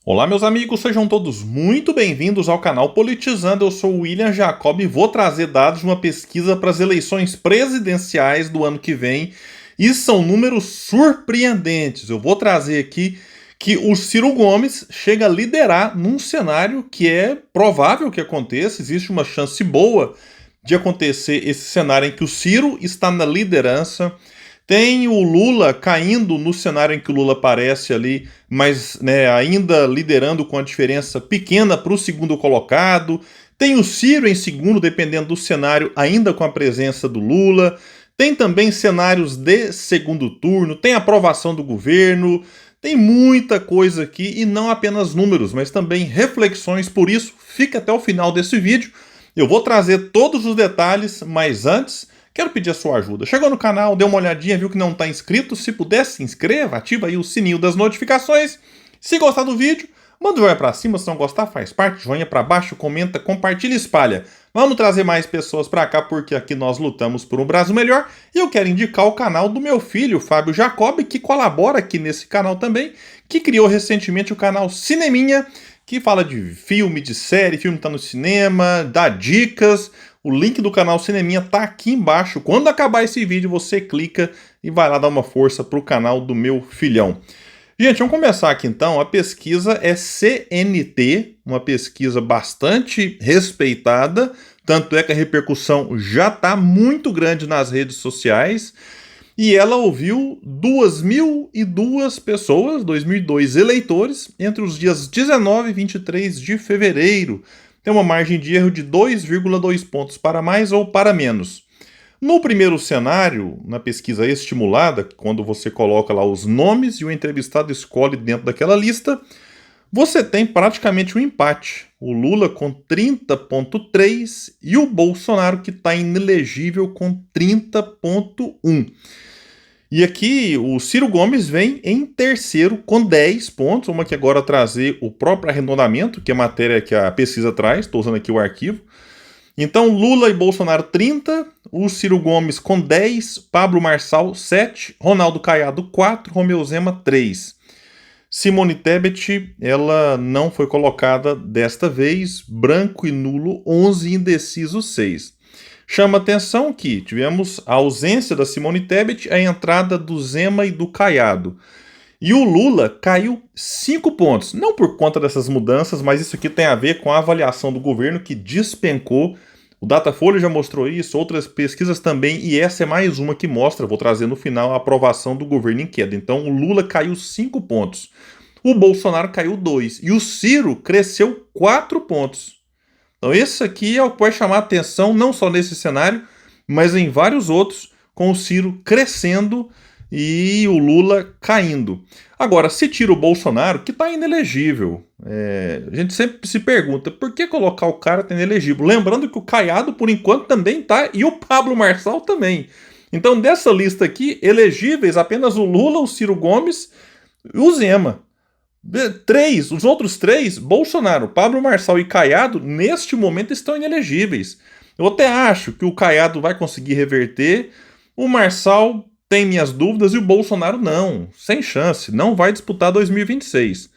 Olá, meus amigos, sejam todos muito bem-vindos ao canal Politizando. Eu sou o William Jacob e vou trazer dados de uma pesquisa para as eleições presidenciais do ano que vem. E são números surpreendentes. Eu vou trazer aqui que o Ciro Gomes chega a liderar num cenário que é provável que aconteça. Existe uma chance boa de acontecer esse cenário em que o Ciro está na liderança. Tem o Lula caindo no cenário em que o Lula aparece ali, mas ainda liderando com a diferença pequena para o segundo colocado. Tem o Ciro em segundo, dependendo do cenário, ainda com a presença do Lula. Tem também cenários de segundo turno, tem aprovação do governo, tem muita coisa aqui e não apenas números, mas também reflexões. Por isso, fica até o final desse vídeo. Eu vou trazer todos os detalhes, mas antes quero pedir a sua ajuda. Chegou no canal, deu uma olhadinha, viu que não está inscrito? Se puder, se inscreva, ativa aí o sininho das notificações. Se gostar do vídeo, manda o joinha para cima. Se não gostar, faz parte. Joinha para baixo, comenta, compartilha e espalha. Vamos trazer mais pessoas para cá, porque aqui nós lutamos por um Brasil melhor. E eu quero indicar o canal do meu filho, Fábio Jacob, que colabora aqui nesse canal também, que criou recentemente o canal Cineminha, que fala de filme, de série, filme tá no cinema, dá dicas. O link do canal Cineminha tá aqui embaixo. Quando acabar esse vídeo, você clica e vai lá dar uma força pro canal do meu filhão. Gente, vamos começar aqui então. A pesquisa é CNT, uma pesquisa bastante respeitada. Tanto é que a repercussão já está muito grande nas redes sociais. E ela ouviu 2.002 pessoas, 2.002 eleitores, entre os dias 19 e 23 de fevereiro. Tem uma margem de erro de 2,2 pontos para mais ou para menos. No primeiro cenário, na pesquisa estimulada, quando você coloca lá os nomes e o entrevistado escolhe dentro daquela lista, você tem praticamente um empate. O Lula com 30,3 e o Bolsonaro, que está inelegível, com 30,1. E aqui o Ciro Gomes vem em terceiro com 10 pontos. Vamos aqui agora trazer o próprio arredondamento, que é a matéria que a pesquisa traz. Estou usando aqui o arquivo. Então Lula e Bolsonaro 30, o Ciro Gomes com 10, Pablo Marçal 7, Ronaldo Caiado 4, Romeu Zema 3. Simone Tebet, ela não foi colocada desta vez, branco e nulo 11, indeciso 6. Chama atenção que tivemos a ausência da Simone Tebet, a entrada do Zema e do Caiado. E o Lula caiu 5 pontos. Não por conta dessas mudanças, mas isso aqui tem a ver com a avaliação do governo que despencou. O Datafolha já mostrou isso, outras pesquisas também, e essa é mais uma que mostra, vou trazer no final, a aprovação do governo em queda. Então o Lula caiu 5 pontos. O Bolsonaro caiu 2. E o Ciro cresceu 4 pontos. Então esse aqui é o que vai chamar a atenção, não só nesse cenário, mas em vários outros, com o Ciro crescendo e o Lula caindo. Agora, se tira o Bolsonaro, que está inelegível, a gente sempre se pergunta, por que colocar o cara tá inelegível? Lembrando que o Caiado, por enquanto, também tá, e o Pablo Marçal também. Então, dessa lista aqui, elegíveis, apenas o Lula, o Ciro Gomes e o Zema. Os outros três, Bolsonaro, Pablo Marçal e Caiado, neste momento estão inelegíveis. Eu até acho que o Caiado vai conseguir reverter, o Marçal tem minhas dúvidas e o Bolsonaro não, sem chance, não vai disputar 2026.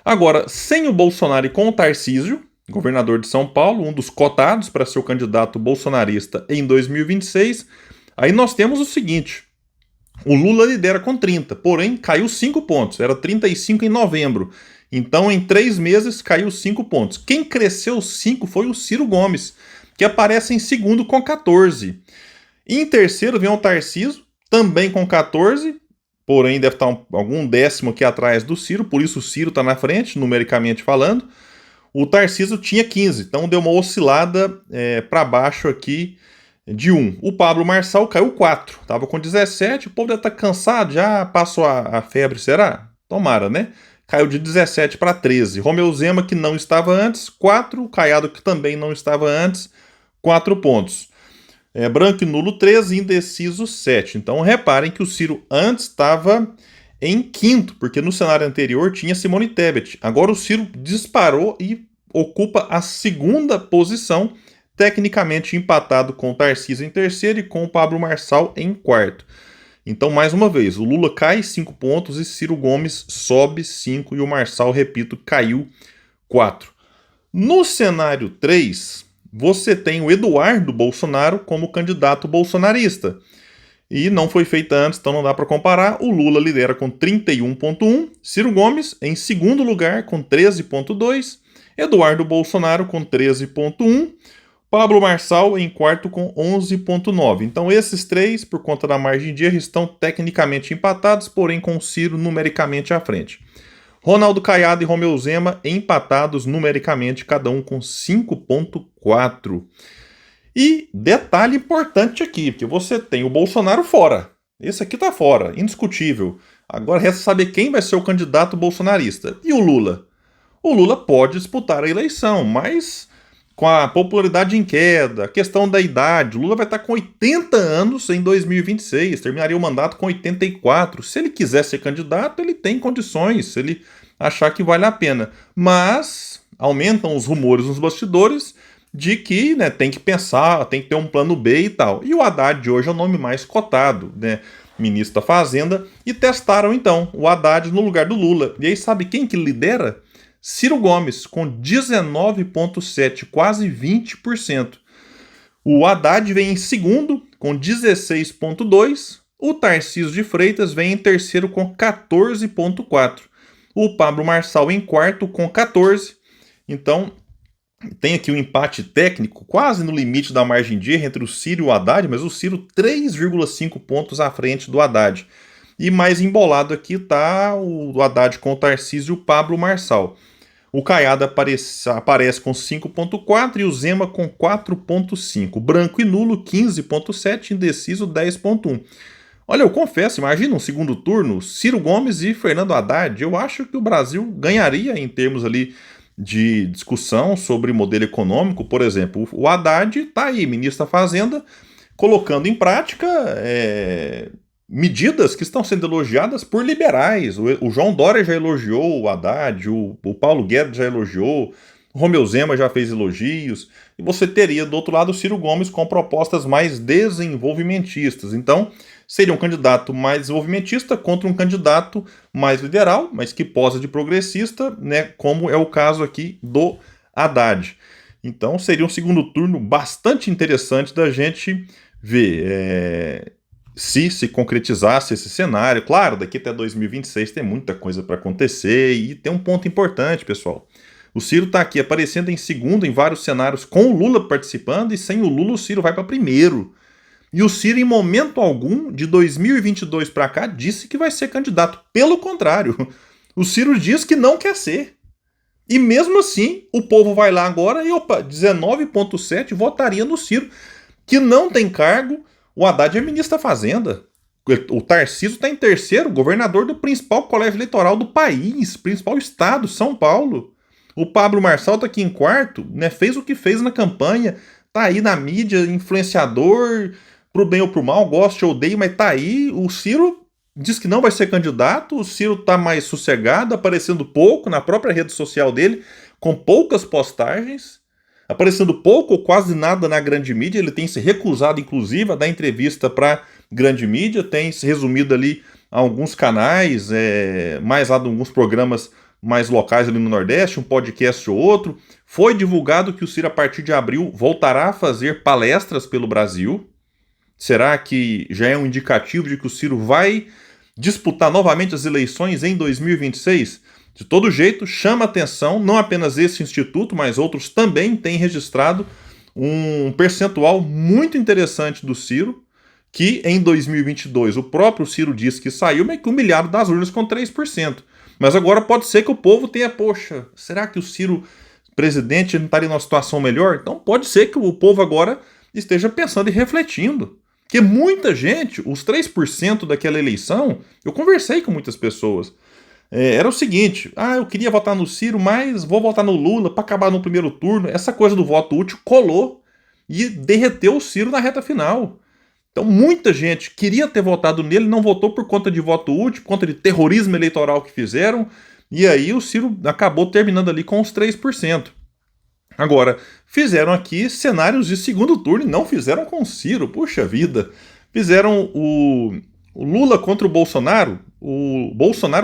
Agora, sem o Bolsonaro e com o Tarcísio, governador de São Paulo, um dos cotados para ser o candidato bolsonarista em 2026, aí nós temos o seguinte: o Lula lidera com 30, porém caiu 5 pontos, era 35 em novembro. Então, em 3 meses, caiu 5 pontos. Quem cresceu 5 foi o Ciro Gomes, que aparece em segundo com 14. Em terceiro vem o Tarcísio, também com 14, porém deve estar algum décimo aqui atrás do Ciro, por isso o Ciro está na frente, numericamente falando. O Tarcísio tinha 15, então deu uma oscilada para baixo aqui de 1. O Pablo Marçal caiu 4, estava com 17, o povo deve estar cansado, já passou a febre, será? Tomara, né? Caiu de 17 para 13. Romeu Zema, que não estava antes, 4. O Caiado, que também não estava antes, 4 pontos. Branco e nulo 13, indeciso 7. Então reparem que o Ciro antes estava em quinto, porque no cenário anterior tinha Simone Tebet. Agora o Ciro disparou e ocupa a segunda posição, tecnicamente empatado com o Tarcísio em terceiro e com o Pablo Marçal em quarto. Então, mais uma vez, o Lula cai 5 pontos e Ciro Gomes sobe 5 e o Marçal, repito, caiu 4. No cenário 3, você tem o Eduardo Bolsonaro como candidato bolsonarista. E não foi feita antes, então não dá para comparar. O Lula lidera com 31,1, Ciro Gomes em segundo lugar com 13,2, Eduardo Bolsonaro com 13,1, Pablo Marçal em quarto com 11,9. Então esses três, por conta da margem de erro, estão tecnicamente empatados, porém com Ciro numericamente à frente. Ronaldo Caiado e Romeu Zema empatados numericamente, cada um com 5,4. E detalhe importante aqui, porque você tem o Bolsonaro fora. Esse aqui tá fora, indiscutível. Agora resta saber quem vai ser o candidato bolsonarista. E o Lula? O Lula pode disputar a eleição, mas com a popularidade em queda, a questão da idade, o Lula vai estar com 80 anos em 2026, terminaria o mandato com 84. Se ele quiser ser candidato, ele tem condições, se ele achar que vale a pena. Mas aumentam os rumores nos bastidores de que, né, tem que pensar, tem que ter um plano B e tal. E o Haddad hoje é o nome mais cotado, né, ministro da Fazenda, e testaram então o Haddad no lugar do Lula. E aí sabe quem que lidera? Ciro Gomes, com 19,7%, quase 20%. O Haddad vem em segundo, com 16,2%. O Tarcísio de Freitas vem em terceiro, com 14,4%. O Pablo Marçal em quarto, com 14%. Então, tem aqui um empate técnico, quase no limite da margem de erro entre o Ciro e o Haddad, mas o Ciro 3,5 pontos à frente do Haddad. E mais embolado aqui está o Haddad com o Tarcísio e o Pablo Marçal. O Caiado aparece com 5,4 e o Zema com 4,5. Branco e nulo, 15,7, indeciso, 10,1. Olha, eu confesso, imagina um segundo turno, Ciro Gomes e Fernando Haddad. Eu acho que o Brasil ganharia em termos ali de discussão sobre modelo econômico. Por exemplo, o Haddad está aí, ministro da Fazenda, colocando em prática medidas que estão sendo elogiadas por liberais. O João Dória já elogiou o Haddad, o Paulo Guedes já elogiou, o Romeu Zema já fez elogios, e você teria do outro lado o Ciro Gomes com propostas mais desenvolvimentistas. Então, seria um candidato mais desenvolvimentista contra um candidato mais liberal, mas que posa de progressista, né, como é o caso aqui do Haddad. Então, seria um segundo turno bastante interessante da gente ver. Se concretizasse esse cenário. Claro, daqui até 2026 tem muita coisa para acontecer, e tem um ponto importante, pessoal. O Ciro está aqui aparecendo em segundo em vários cenários, com o Lula participando, e sem o Lula o Ciro vai para primeiro. E o Ciro, em momento algum, de 2022 para cá, disse que vai ser candidato. Pelo contrário, o Ciro diz que não quer ser. E mesmo assim, o povo vai lá agora e, 19,7 votaria no Ciro, que não tem cargo. O Haddad é ministro da Fazenda. O Tarcísio está em terceiro, governador do principal colégio eleitoral do país, principal estado, São Paulo. O Pablo Marçal está aqui em quarto, né, fez o que fez na campanha, tá aí na mídia, influenciador, pro bem ou pro mal, goste ou odeie, mas tá aí. O Ciro diz que não vai ser candidato, o Ciro tá mais sossegado, aparecendo pouco na própria rede social dele, com poucas postagens, aparecendo pouco ou quase nada na grande mídia. Ele tem se recusado, inclusive, a dar entrevista para grande mídia, tem se resumido ali a alguns canais, mais lá de alguns programas mais locais ali no Nordeste, um podcast ou outro. Foi divulgado que o Ciro, a partir de abril, voltará a fazer palestras pelo Brasil. Será que já é um indicativo de que o Ciro vai disputar novamente as eleições em 2026? De todo jeito, chama atenção, não apenas esse instituto, mas outros também têm registrado um percentual muito interessante do Ciro, que em 2022 o próprio Ciro disse que saiu meio que humilhado das urnas com 3%. Mas agora pode ser que o povo tenha, poxa, será que o Ciro, presidente, não estaria numa situação melhor? Então pode ser que o povo agora esteja pensando e refletindo. Porque muita gente, os 3% daquela eleição, eu conversei com muitas pessoas, era o seguinte: eu queria votar no Ciro, mas vou votar no Lula para acabar no primeiro turno. Essa coisa do voto útil colou e derreteu o Ciro na reta final. Então muita gente queria ter votado nele, não votou por conta de voto útil, por conta de terrorismo eleitoral que fizeram, e aí o Ciro acabou terminando ali com os 3%. Agora, fizeram aqui cenários de segundo turno e não fizeram com o Ciro, puxa vida. Fizeram O Lula contra o Bolsonaro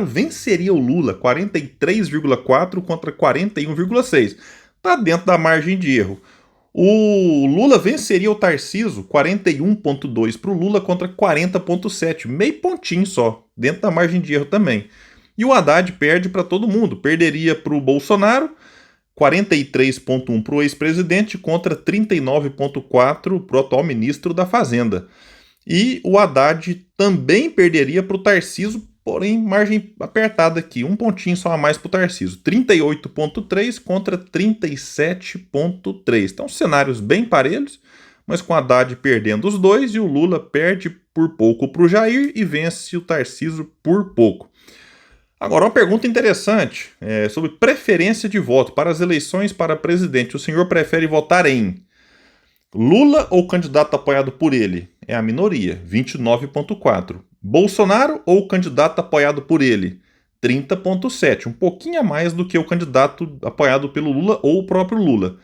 venceria o Lula 43,4 contra 41,6. Está dentro da margem de erro. O Lula venceria o Tarcísio 41,2 para o Lula contra 40,7. Meio pontinho só, dentro da margem de erro também. E o Haddad perde para todo mundo. Perderia para o Bolsonaro 43,1 para o ex-presidente contra 39,4 para o atual ministro da Fazenda. E o Haddad também perderia para o Tarcísio, porém margem apertada aqui, um pontinho só a mais para o Tarcísio, 38,3 contra 37,3. Então cenários bem parelhos, mas com o Haddad perdendo os dois e o Lula perde por pouco para o Jair e vence o Tarcísio por pouco. Agora, uma pergunta interessante sobre preferência de voto para as eleições para presidente. O senhor prefere votar em Lula ou candidato apoiado por ele? É a minoria, 29,4. Bolsonaro ou candidato apoiado por ele? 30,7. Um pouquinho a mais do que o candidato apoiado pelo Lula ou o próprio Lula.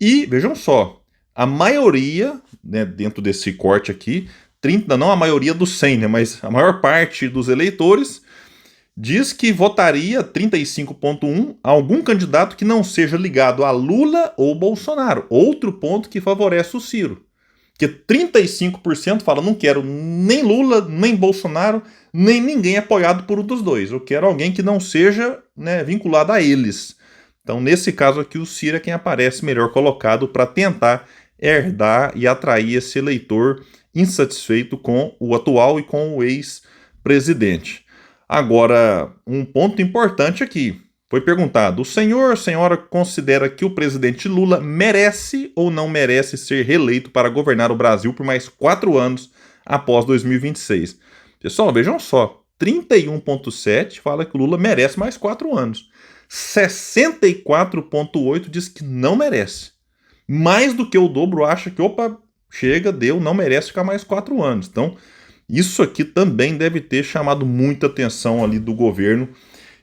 E, vejam só, a maioria, né, dentro desse corte aqui, 30, não a maioria dos 100, né, mas a maior parte dos eleitores diz que votaria 35,1 a algum candidato que não seja ligado a Lula ou Bolsonaro. Outro ponto que favorece o Ciro. Que 35% fala, não quero nem Lula, nem Bolsonaro, nem ninguém apoiado por um dos dois. Eu quero alguém que não seja, né, vinculado a eles. Então, nesse caso aqui, o Ciro é quem aparece melhor colocado para tentar herdar e atrair esse eleitor insatisfeito com o atual e com o ex-presidente. Agora, um ponto importante aqui. Foi perguntado, o senhor ou a senhora considera que o presidente Lula merece ou não merece ser reeleito para governar o Brasil por mais 4 anos após 2026? Pessoal, vejam só, 31,7 fala que o Lula merece mais 4 anos. 64,8 diz que não merece. Mais do que o dobro acha que, opa, chega, deu, não merece ficar mais 4 anos. Então, isso aqui também deve ter chamado muita atenção ali do governo.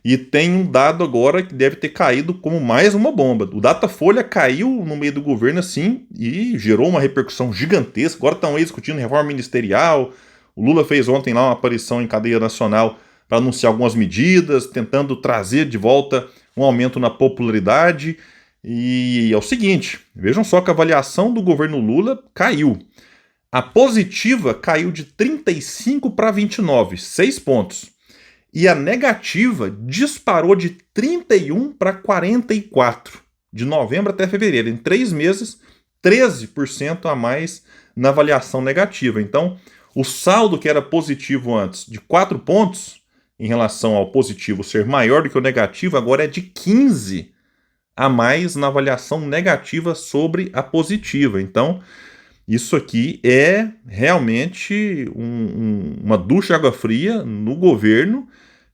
E tem um dado agora que deve ter caído como mais uma bomba. O Datafolha caiu no meio do governo assim e gerou uma repercussão gigantesca. Agora estão aí discutindo reforma ministerial. O Lula fez ontem lá uma aparição em cadeia nacional para anunciar algumas medidas, tentando trazer de volta um aumento na popularidade. E é o seguinte, vejam só que a avaliação do governo Lula caiu. A positiva caiu de 35 para 29, 6 pontos. E a negativa disparou de 31 para 44, de novembro até fevereiro. Em 3 meses, 13% a mais na avaliação negativa. Então, o saldo que era positivo antes de 4 pontos, em relação ao positivo ser maior do que o negativo, agora é de 15 a mais na avaliação negativa sobre a positiva. Então, isso aqui é realmente uma ducha de água fria no governo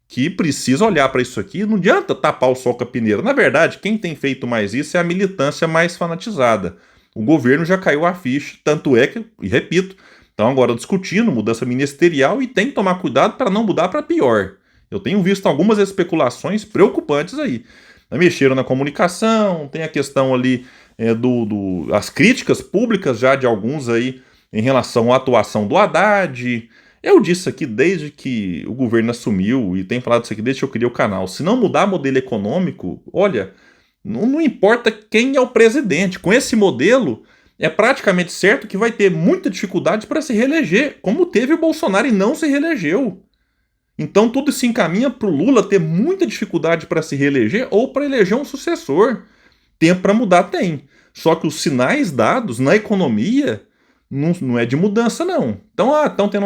que precisa olhar para isso aqui. Não adianta tapar o sol com a peneira. Na verdade, quem tem feito mais isso é a militância mais fanatizada. O governo já caiu a ficha, tanto é que, e repito, estão agora discutindo mudança ministerial e tem que tomar cuidado para não mudar para pior. Eu tenho visto algumas especulações preocupantes aí. Mexeram na comunicação, tem a questão ali as críticas públicas já de alguns aí em relação à atuação do Haddad. Eu disse aqui desde que o governo assumiu, e tenho falado isso aqui desde que eu criei o canal, se não mudar modelo econômico, olha, não importa quem é o presidente, com esse modelo é praticamente certo que vai ter muita dificuldade para se reeleger, como teve o Bolsonaro e não se reelegeu. Então tudo se encaminha para o Lula ter muita dificuldade para se reeleger ou para eleger um sucessor. Tempo para mudar tem. Só que os sinais dados na economia não é de mudança, não. Então, estão tendo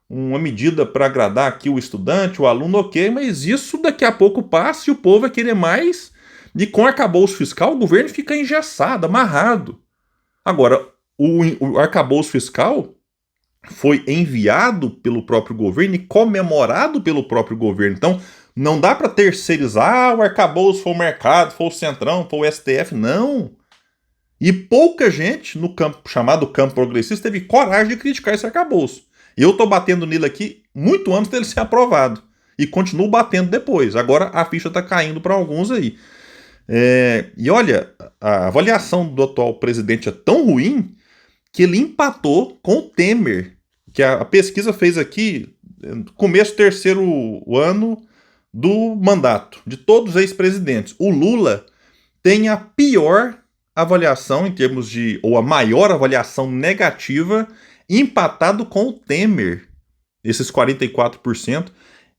uma medida para agradar aqui o estudante, o aluno, ok, mas isso daqui a pouco passa e o povo vai querer mais. E com arcabouço fiscal, o governo fica engessado, amarrado. Agora, o arcabouço fiscal foi enviado pelo próprio governo e comemorado pelo próprio governo. Então, não dá para terceirizar, o arcabouço foi o mercado, foi o Centrão, foi o STF, não. E pouca gente no campo chamado campo progressista teve coragem de criticar esse arcabouço. Eu estou batendo nele aqui muito antes dele ser aprovado. E continuo batendo depois. Agora a ficha está caindo para alguns aí. E olha, a avaliação do atual presidente é tão ruim que ele empatou com o Temer. Que a pesquisa fez aqui começo terceiro ano do mandato de todos os ex-presidentes. O Lula tem a pior avaliação em termos de, ou a maior avaliação negativa, empatado com o Temer, esses 44%.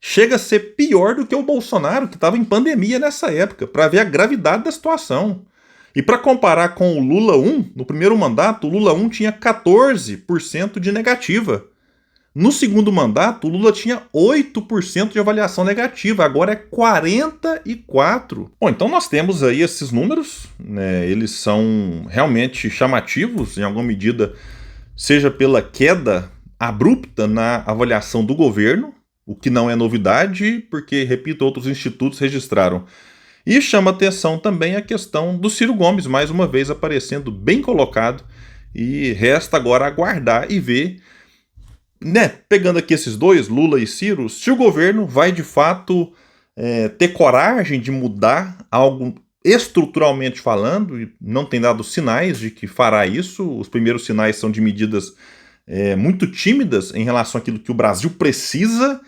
Chega a ser pior do que o Bolsonaro, que estava em pandemia nessa época, para ver a gravidade da situação. E para comparar com o Lula 1, no primeiro mandato, o Lula 1 tinha 14% de negativa. No segundo mandato, o Lula tinha 8% de avaliação negativa, agora é 44%. Bom, então nós temos aí esses números, né? Eles são realmente chamativos, em alguma medida, seja pela queda abrupta na avaliação do governo, o que não é novidade, porque, repito, outros institutos registraram. E chama atenção também a questão do Ciro Gomes, mais uma vez aparecendo bem colocado, e resta agora aguardar e ver, né, pegando aqui esses dois, Lula e Ciro, se o governo vai de fato ter coragem de mudar algo estruturalmente falando, e não tem dado sinais de que fará isso. Os primeiros sinais são de medidas muito tímidas em relação àquilo que o Brasil precisa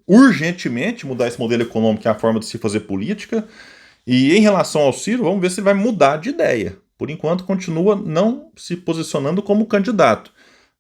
urgentemente mudar esse modelo econômico, que é a forma de se fazer política. E em relação ao Ciro, vamos ver se ele vai mudar de ideia. Por enquanto, continua não se posicionando como candidato.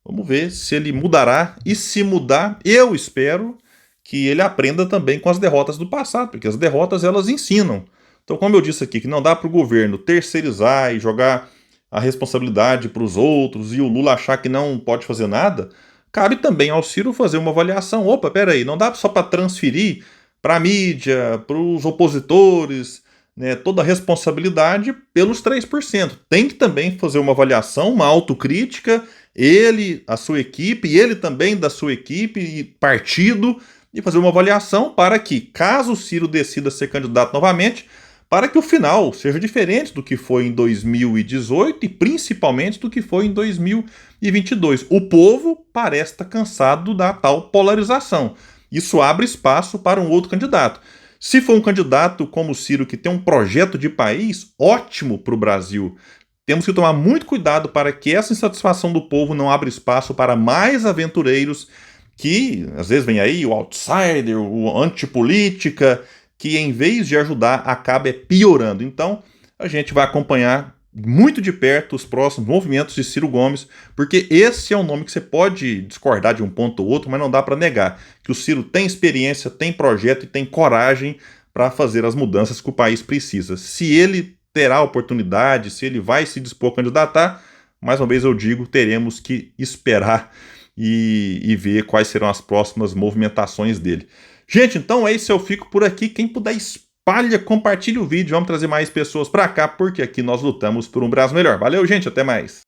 Vamos ver se ele mudará, e se mudar, eu espero que ele aprenda também com as derrotas do passado, porque as derrotas elas ensinam. Então, como eu disse aqui, que não dá para o governo terceirizar e jogar a responsabilidade para os outros, e o Lula achar que não pode fazer nada, cabe também ao Ciro fazer uma avaliação. Opa, peraí, não dá só para transferir para a mídia, para os opositores, né, toda a responsabilidade pelos 3%. Tem que também fazer uma avaliação, uma autocrítica, ele, a sua equipe, e ele também da sua equipe e partido, e fazer uma avaliação para que, caso o Ciro decida ser candidato novamente, para que o final seja diferente do que foi em 2018 e principalmente do que foi em 2022. O povo parece estar cansado da tal polarização. Isso abre espaço para um outro candidato. Se for um candidato como o Ciro, que tem um projeto de país ótimo para o Brasil, temos que tomar muito cuidado para que essa insatisfação do povo não abra espaço para mais aventureiros que, às vezes, vem aí o outsider, o antipolítica, que em vez de ajudar, acaba piorando. Então, a gente vai acompanhar muito de perto os próximos movimentos de Ciro Gomes, porque esse é um nome que você pode discordar de um ponto ou outro, mas não dá para negar que o Ciro tem experiência, tem projeto e tem coragem para fazer as mudanças que o país precisa. Se ele terá oportunidade, se ele vai se dispor a candidatar, mais uma vez eu digo, teremos que esperar e ver quais serão as próximas movimentações dele. Gente, então é isso, eu fico por aqui. Quem puder, espalha, compartilha o vídeo, vamos trazer mais pessoas para cá, porque aqui nós lutamos por um Brasil melhor. Valeu, gente, até mais.